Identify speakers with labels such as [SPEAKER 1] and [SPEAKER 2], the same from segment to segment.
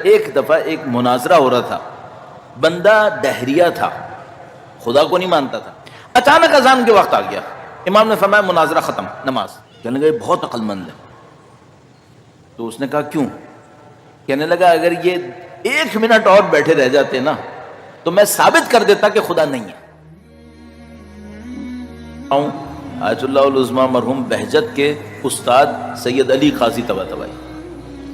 [SPEAKER 1] ایک دفعہ ایک مناظرہ ہو رہا تھا، بندہ دہریہ تھا، خدا کو نہیں مانتا تھا، اچانک اذان کے وقت آ گیا، امام نے فرمایا مناظرہ ختم، نماز۔ کہنے لگا یہ بہت عقل مند ہے۔ تو اس نے کہا کیوں؟ کہنے لگا اگر یہ 1 منٹ اور بیٹھے رہ جاتے نا تو میں ثابت کر دیتا کہ خدا نہیں ہے۔ آیت اللہ العظمیٰ مرحوم بہجت کے استاد سید علی قاضی طباطبائی،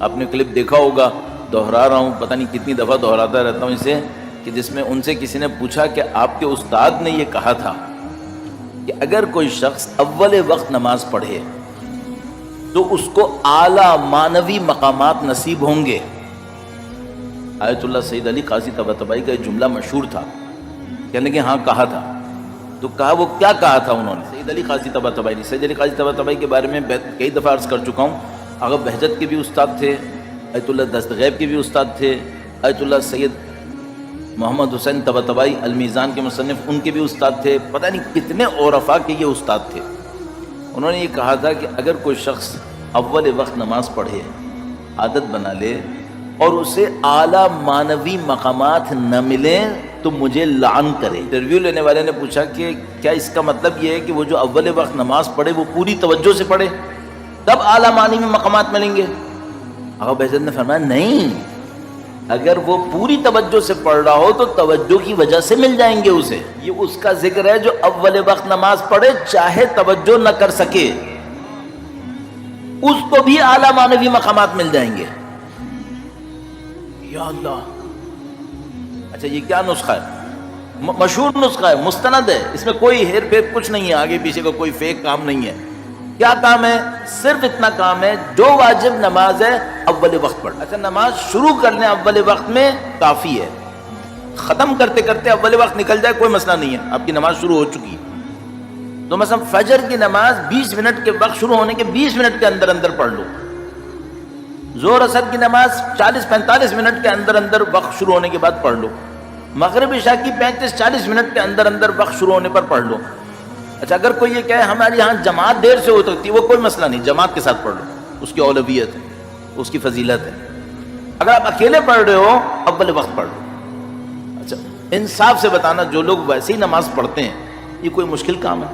[SPEAKER 1] آپ نے کلپ دیکھا ہوگا، دہرا رہا ہوں، پتہ نہیں کتنی دفعہ دہراتا رہتا ہوں اسے، کہ جس میں ان سے کسی نے پوچھا کہ آپ کے استاد نے یہ کہا تھا کہ اگر کوئی شخص اول وقت نماز پڑھے تو اس کو اعلیٰ معنوی مقامات نصیب ہوں گے۔ آیت اللہ سید علی قاضی طباطبائی کا ایک جملہ مشہور تھا، کہنے کہ ہاں کہا تھا۔ تو کہا وہ کیا کہا تھا انہوں نے؟ سید علی قاضی طباطبائی نے، سید علی قاضی طباطبائی کے بارے میں کئی دفعہ عرض کر چکا ہوں، آغا بہجت کے بھی استاد تھے، آیت اللہ دستغیب کے بھی استاد تھے، آیت اللہ سید محمد حسین طباطبائی المیزان کے مصنف ان کے بھی استاد تھے، پتہ نہیں کتنے عرفاء کے یہ استاد تھے۔ انہوں نے یہ کہا تھا کہ اگر کوئی شخص اول وقت نماز پڑھے، عادت بنا لے، اور اسے اعلیٰ معنوی مقامات نہ ملیں تو مجھے لعن کرے۔ انٹرویو لینے والے نے پوچھا کہ کیا اس کا مطلب یہ ہے کہ وہ جو اول وقت نماز پڑھے وہ پوری توجہ سے پڑھے تب اعلیٰ معنوی مقامات ملیں گے؟ آقا بہجت نے فرمایا نہیں، اگر وہ پوری توجہ سے پڑھ رہا ہو تو توجہ کی وجہ سے مل جائیں گے اسے۔ یہ اس کا ذکر ہے جو اول وقت نماز پڑھے چاہے توجہ نہ کر سکے، اس کو بھی اعلیٰ معنوی مقامات مل جائیں گے۔ یا اللہ! اچھا یہ کیا نسخہ ہے؟ مشہور نسخہ ہے، مستند ہے، اس میں کوئی ہیر پھیر کچھ نہیں ہے، آگے پیچھے کا کوئی فیک کام نہیں ہے۔ کیا کام ہے؟ صرف اتنا کام ہے جو واجب نماز ہے اول وقت پڑھ۔ اچھا نماز شروع کر لیں اول وقت میں کافی ہے، ختم کرتے کرتے اول وقت نکل جائے کوئی مسئلہ نہیں ہے، آپ کی نماز شروع ہو چکی ہے۔ تو مثلا فجر کی نماز 20 منٹ کے وقت شروع ہونے کے 20 منٹ کے اندر اندر پڑھ لو، ظہر اثر کی نماز 40-45 منٹ کے اندر اندر وقت شروع ہونے کے بعد پڑھ لو، مغرب عشاء کی 35-40 منٹ کے اندر اندر وقت شروع ہونے پر پڑھ لو۔ اچھا اگر کوئی یہ کہے ہمارے یہاں جماعت دیر سے ہو سکتی ہے، وہ کوئی مسئلہ نہیں، جماعت کے ساتھ پڑھ لو، اس کی اولویت ہے، اس کی فضیلت ہے۔ اگر آپ اکیلے پڑھ رہے ہو اول وقت پڑھ لو۔ اچھا انصاف سے بتانا، جو لوگ ویسے ہی نماز پڑھتے ہیں یہ کوئی مشکل کام ہے؟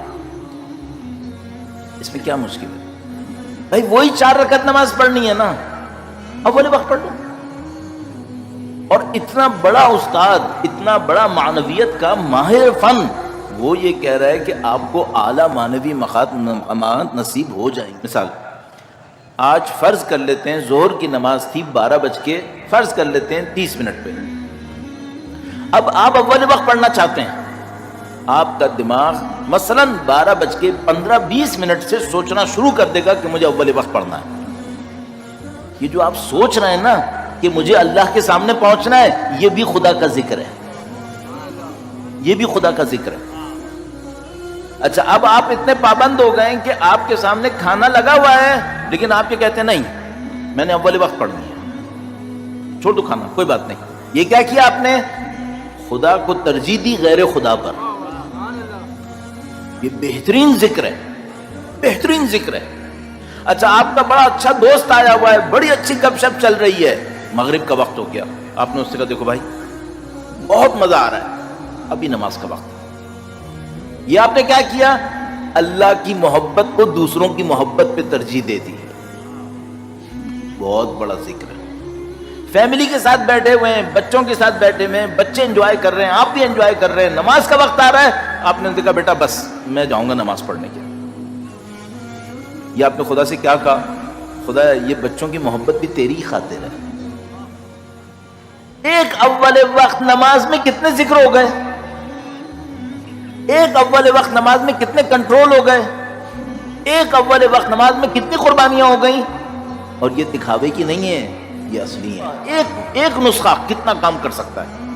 [SPEAKER 1] اس میں کیا مشکل ہے بھائی؟ وہی 4 رکعت نماز پڑھنی ہے نا، اول وقت پڑھ لو۔ اور اتنا بڑا استاد، اتنا بڑا معنویت کا ماہر فن، وہ یہ کہہ رہا ہے کہ آپ کو اعلیٰ معنوی مقامات نصیب ہو جائیں گے۔ مثال آج فرض کر لیتے ہیں ظہر کی نماز تھی 12 فرض کر لیتے ہیں 30 منٹ پہ، اب آپ اول وقت پڑھنا چاہتے ہیں، آپ کا دماغ مثلاً 12:15-20 منٹ سے سوچنا شروع کر دے گا کہ مجھے اول وقت پڑھنا ہے۔ یہ جو آپ سوچ رہے ہیں نا کہ مجھے اللہ کے سامنے پہنچنا ہے، یہ بھی خدا کا ذکر ہے، یہ بھی خدا کا ذکر ہے۔ اچھا اب آپ اتنے پابند ہو گئے کہ آپ کے سامنے کھانا لگا ہوا ہے لیکن آپ یہ کہتے ہیں نہیں میں نے اول وقت پڑھنی ہے، چھوڑ دو کھانا، کوئی بات نہیں۔ یہ کیا کیا آپ نے؟ خدا کو ترجیح دی غیر خدا پر۔ یہ بہترین ذکر ہے، بہترین ذکر ہے۔ اچھا آپ کا بڑا اچھا دوست آیا ہوا ہے، بڑی اچھی گپ شپ چل رہی ہے، مغرب کا وقت ہو گیا، آپ نے اس سے کہا دیکھو بھائی بہت مزہ آ رہا ہے، ابھی نماز کا وقت ہے۔ یہ آپ نے کیا کیا؟ اللہ کی محبت کو دوسروں کی محبت پہ ترجیح دے دی۔ بہت بڑا ذکر ہے۔ فیملی کے ساتھ بیٹھے ہوئے ہیں، بچوں کے ساتھ بیٹھے ہوئے ہیں، بچے انجوائے کر رہے ہیں، آپ بھی انجوائے کر رہے ہیں، نماز کا وقت آ رہا ہے، آپ نے کہا بیٹا بس میں جاؤں گا نماز پڑھنے کے۔ یہ آپ نے خدا سے کیا کہا؟ خدا یہ بچوں کی محبت بھی تیری خاطر ہے۔ ایک اول وقت نماز میں کتنے ذکر ہو گئے، ایک اول وقت نماز میں کتنے کنٹرول ہو گئے، ایک اول وقت نماز میں کتنی قربانیاں ہو گئیں۔ اور یہ دکھاوے کی نہیں ہے، یہ اصلی ہے۔ ایک نسخہ کتنا کام کر سکتا ہے۔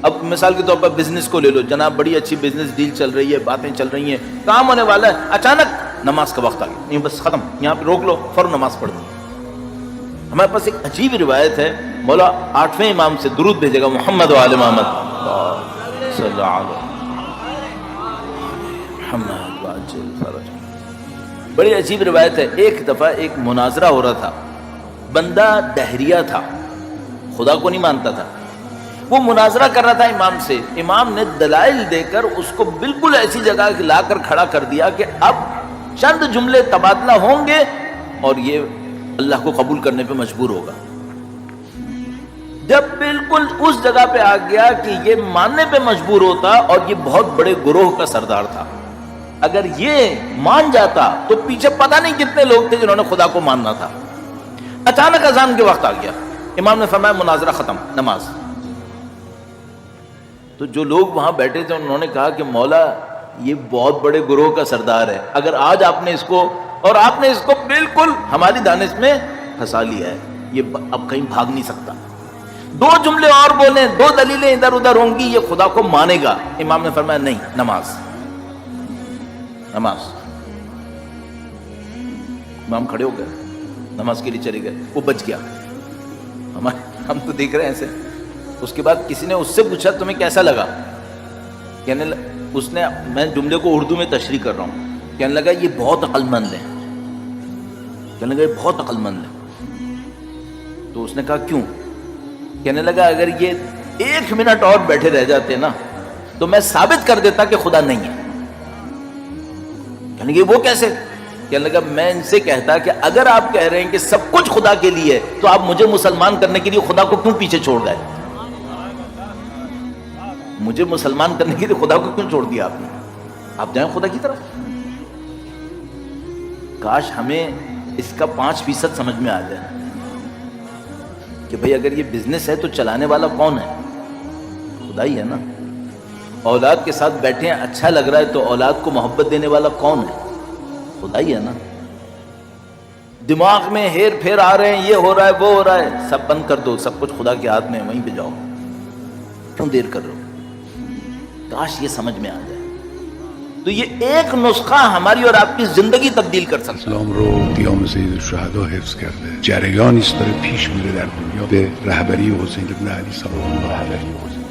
[SPEAKER 1] اب مثال کے طور پر بزنس کو لے لو، جناب بڑی اچھی بزنس ڈیل چل رہی ہے، باتیں چل رہی ہیں، کام ہونے والا ہے، اچانک نماز کا وقت آ گیا، نہیں بس ختم، یہاں پہ روک لو، فوراً نماز پڑھنی ہے۔ ہمارے پاس ایک عجیب روایت ہے، مولا 8ویں امام سے درود بھیجے گا، محمد و آل محمد صلی اللہ علیہ محمد واجل فرج۔ بڑی عجیب روایت ہے، ایک دفعہ ایک مناظرہ ہو رہا تھا، بندہ دہریہ تھا، خدا کو نہیں مانتا تھا. وہ مناظرہ کر رہا تھا امام سے. امام نے دلائل دے کر اس کو بالکل ایسی جگہ لا کر کھڑا کر دیا کہ اب چند جملے تبادلہ ہوں گے اور یہ اللہ کو قبول کرنے پہ مجبور ہوگا. جب بالکل اس جگہ پہ آ گیا کہ یہ ماننے پہ مجبور ہوتا اور یہ بہت بڑے گروہ کا سردار تھا, اگر یہ مان جاتا تو پیچھے پتہ نہیں کتنے لوگ تھے جنہوں نے خدا کو ماننا تھا. اچانک اذان کے وقت آ گیا. امام نے فرمایا مناظرہ ختم, نماز. تو جو لوگ وہاں بیٹھے تھے انہوں نے کہا کہ مولا یہ بہت بڑے گروہ کا سردار ہے, اگر آج آپ نے اس کو بالکل ہماری دانش میں پھنسا لیا ہے, یہ اب کہیں بھاگ نہیں سکتا. 2 جملے اور بولیں, 2 دلیلیں ادھر ادھر ہوں گی, یہ خدا کو مانے گا. امام نے فرمایا نہیں, نماز. امام کھڑے ہو گئے, نماز کے لیے چلے گئے. وہ بچ گیا. ہم تو دیکھ رہے ہیں ایسے. اس کے بعد کسی نے اس سے پوچھا تمہیں کیسا لگا؟ میں جملے کو اردو میں تشریح کر رہا ہوں. کہنے لگا یہ بہت عقل مند ہے. بہت عقل مند ہے. تو اس نے کہا کیوں؟ کہنے لگا اگر یہ 1 منٹ اور بیٹھے رہ جاتے نا تو میں ثابت کر دیتا کہ خدا نہیں ہے. کہنے لگے وہ کیسے؟ کہنے لگا میں ان سے کہتا کہ اگر آپ کہہ رہے ہیں کہ سب کچھ خدا کے لیے ہے تو آپ مجھے مسلمان کرنے کے لیے خدا کو کیوں پیچھے چھوڑ گئے؟ مجھے مسلمان کرنے کے لیے خدا کو کیوں چھوڑ دیا آپ نے؟ آپ جائیں خدا کی طرف. کاش ہمیں اس کا 5% سمجھ میں آ جائے کہ بھئی اگر یہ بزنس ہے تو چلانے والا کون ہے؟ خدا ہی ہے نا. اولاد کے ساتھ بیٹھے ہیں, اچھا لگ رہا ہے تو اولاد کو محبت دینے والا کون ہے؟ خدا ہی ہے نا. دماغ میں ہیر پھیر آ رہے ہیں, یہ ہو رہا ہے وہ ہو رہا ہے, سب بند کر دو. سب کچھ خدا کے ہاتھ میں ہے, وہیں پہ جاؤ. کیوں دیر کر رہے ہو؟ کاش یہ سمجھ میں آ جائے. تو یہ ایک نسخہ ہماری اور آپ کی زندگی تبدیل کر سکتا ہے.
[SPEAKER 2] اسلام رو قیام سید الشهدا حفظ کرده. جریانی است داره پیش میره در دنیا به رهبری حسین ابن علی سلام الله علیه.